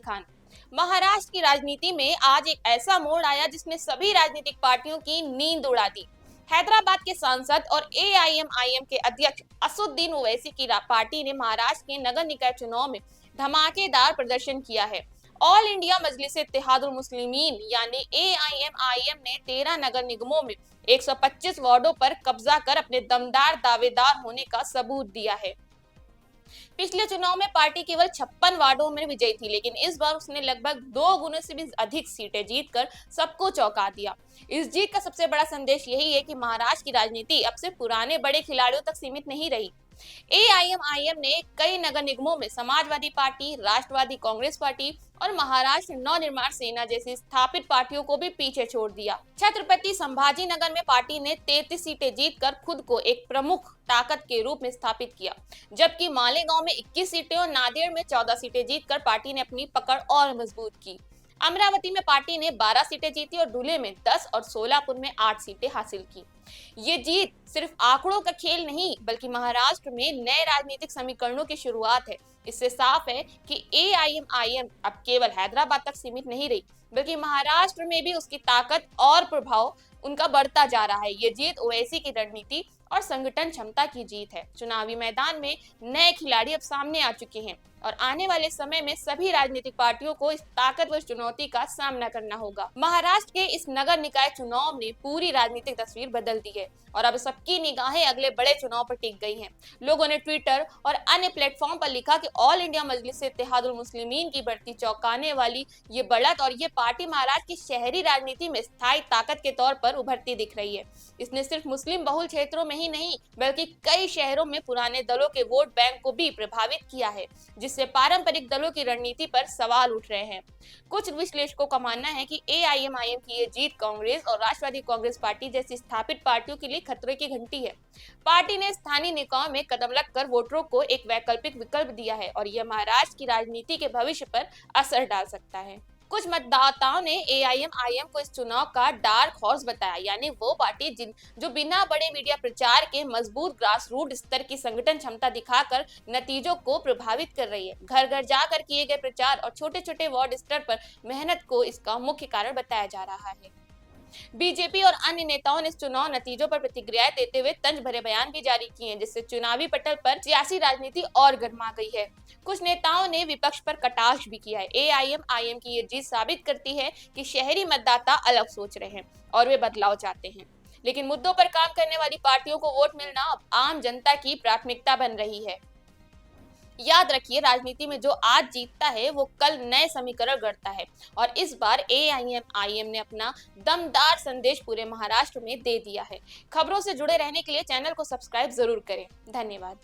खान। महाराष्ट्र की राजनीति में आज एक ऐसा मोड़ आया जिसने सभी राजनीतिक पार्टियों की नींद उड़ा दी। हैदराबाद के सांसद और एआईएमआईएम के अध्यक्ष असदुद्दीन ओवैसी की पार्टी ने महाराष्ट्र के नगर निकाय चुनाव में धमाकेदार प्रदर्शन किया है। ऑल इंडिया मजलिस इत्तेहादुल मुस्लिमीन यानी एआईएमआईएम ने 13 नगर निगमों में 125 वार्डों पर कब्जा कर अपने दमदार दावेदार होने का सबूत दिया है। पिछले चुनाव में पार्टी केवल 56 वार्डों में विजयी थी, लेकिन इस बार उसने लगभग 2 गुने से भी अधिक सीटें जीतकर सबको चौंका दिया। इस जीत का सबसे बड़ा संदेश यही है कि महाराष्ट्र की राजनीति अब से पुराने बड़े खिलाड़ियों तक सीमित नहीं रही। एआईएमआईएम ने कई नगर निगमों में समाजवादी पार्टी, राष्ट्रवादी कांग्रेस पार्टी और महाराष्ट्र नवनिर्माण सेना जैसी स्थापित पार्टियों को भी पीछे छोड़ दिया। छत्रपति संभाजी नगर में पार्टी ने 33 सीटें जीतकर खुद को एक प्रमुख ताकत के रूप में स्थापित किया, जबकि मालेगांव में 21 सीटें और नांदेड़ में 14 सीटें जीतकर पार्टी ने अपनी पकड़ और मजबूत की। अमरावती में पार्टी ने 12 सीटें जीती और धुले में 10 और सोलापुर में 8 सीटें हासिल की। ये जीत सिर्फ आंकड़ों का खेल नहीं, बल्कि महाराष्ट्र में नए राजनीतिक समीकरणों की शुरुआत है। इससे साफ है कि एआईएमआईएम अब केवल हैदराबाद तक सीमित नहीं रही, बल्कि महाराष्ट्र में भी उसकी ताकत और प्रभाव उनका बढ़ता जा रहा है। ये जीत ओवैसी की रणनीति और संगठन क्षमता की जीत है। चुनावी मैदान में नए खिलाड़ी अब सामने आ चुके हैं और आने वाले समय में सभी राजनीतिक पार्टियों को इस ताकतवर चुनौती का सामना करना होगा। महाराष्ट्र के इस नगर निकाय चुनाव ने पूरी राजनीतिक तस्वीर बदल दी है और अब सबकी निगाहें अगले बड़े चुनाव पर टिक गई हैं। लोगों ने ट्विटर और अन्य प्लेटफॉर्म पर लिखा कि ऑल इंडिया मजलिस इत्तेहादुल मुस्लिमीन की बढ़ती चौंकाने वाली ये बढ़त और ये पार्टी महाराष्ट्र की शहरी राजनीति में स्थायी ताकत के तौर पर उभरती दिख रही है। इसने सिर्फ मुस्लिम बहुल क्षेत्रों में ही नहीं, बल्कि कई शहरों में पुराने दलों के वोट बैंक को भी प्रभावित किया है, जिससे पारंपरिक दलों की रणनीति पर सवाल उठ रहे हैं। कुछ विश्लेषकों का मानना है कि एआईएमआईएम की ये जीत कांग्रेस और राष्ट्रवादी कांग्रेस पार्टी जैसी स्थापित पार्टियों के लिए खतरे की घंटी है। पार्टी ने स्थानीय निकायों में कदम रखकर वोटरों को एक वैकल्पिक विकल्प दिया है और यह महाराष्ट्र की राजनीति के भविष्य पर असर डाल सकता है। कुछ मतदाताओं ने एआईएमआईएम को इस चुनाव का डार्क हॉर्स बताया, यानी वो पार्टी जो बिना बड़े मीडिया प्रचार के मजबूत ग्रास रूट स्तर की संगठन क्षमता दिखाकर नतीजों को प्रभावित कर रही है। घर घर जाकर किए गए प्रचार और छोटे छोटे वार्ड स्तर पर मेहनत को इसका मुख्य कारण बताया जा रहा है। बीजेपी और अन्य नेताओं ने इस चुनाव नतीजों पर प्रतिक्रियाएं देते हुए तंज भरे बयान भी जारी किए हैं, जिससे चुनावी पटल पर सियासी राजनीति और गर्मा गई है। कुछ नेताओं ने विपक्ष पर कटाक्ष भी किया है। एआईएमआईएम की ये जीत साबित करती है कि शहरी मतदाता अलग सोच रहे हैं और वे बदलाव चाहते हैं, लेकिन मुद्दों पर काम करने वाली पार्टियों को वोट मिलना अब आम जनता की प्राथमिकता बन रही है। याद रखिए, राजनीति में जो आज जीतता है वो कल नए समीकरण गढ़ता है और इस बार एआईएमआईएम ने अपना दमदार संदेश पूरे महाराष्ट्र में दे दिया है। खबरों से जुड़े रहने के लिए चैनल को सब्सक्राइब जरूर करें। धन्यवाद।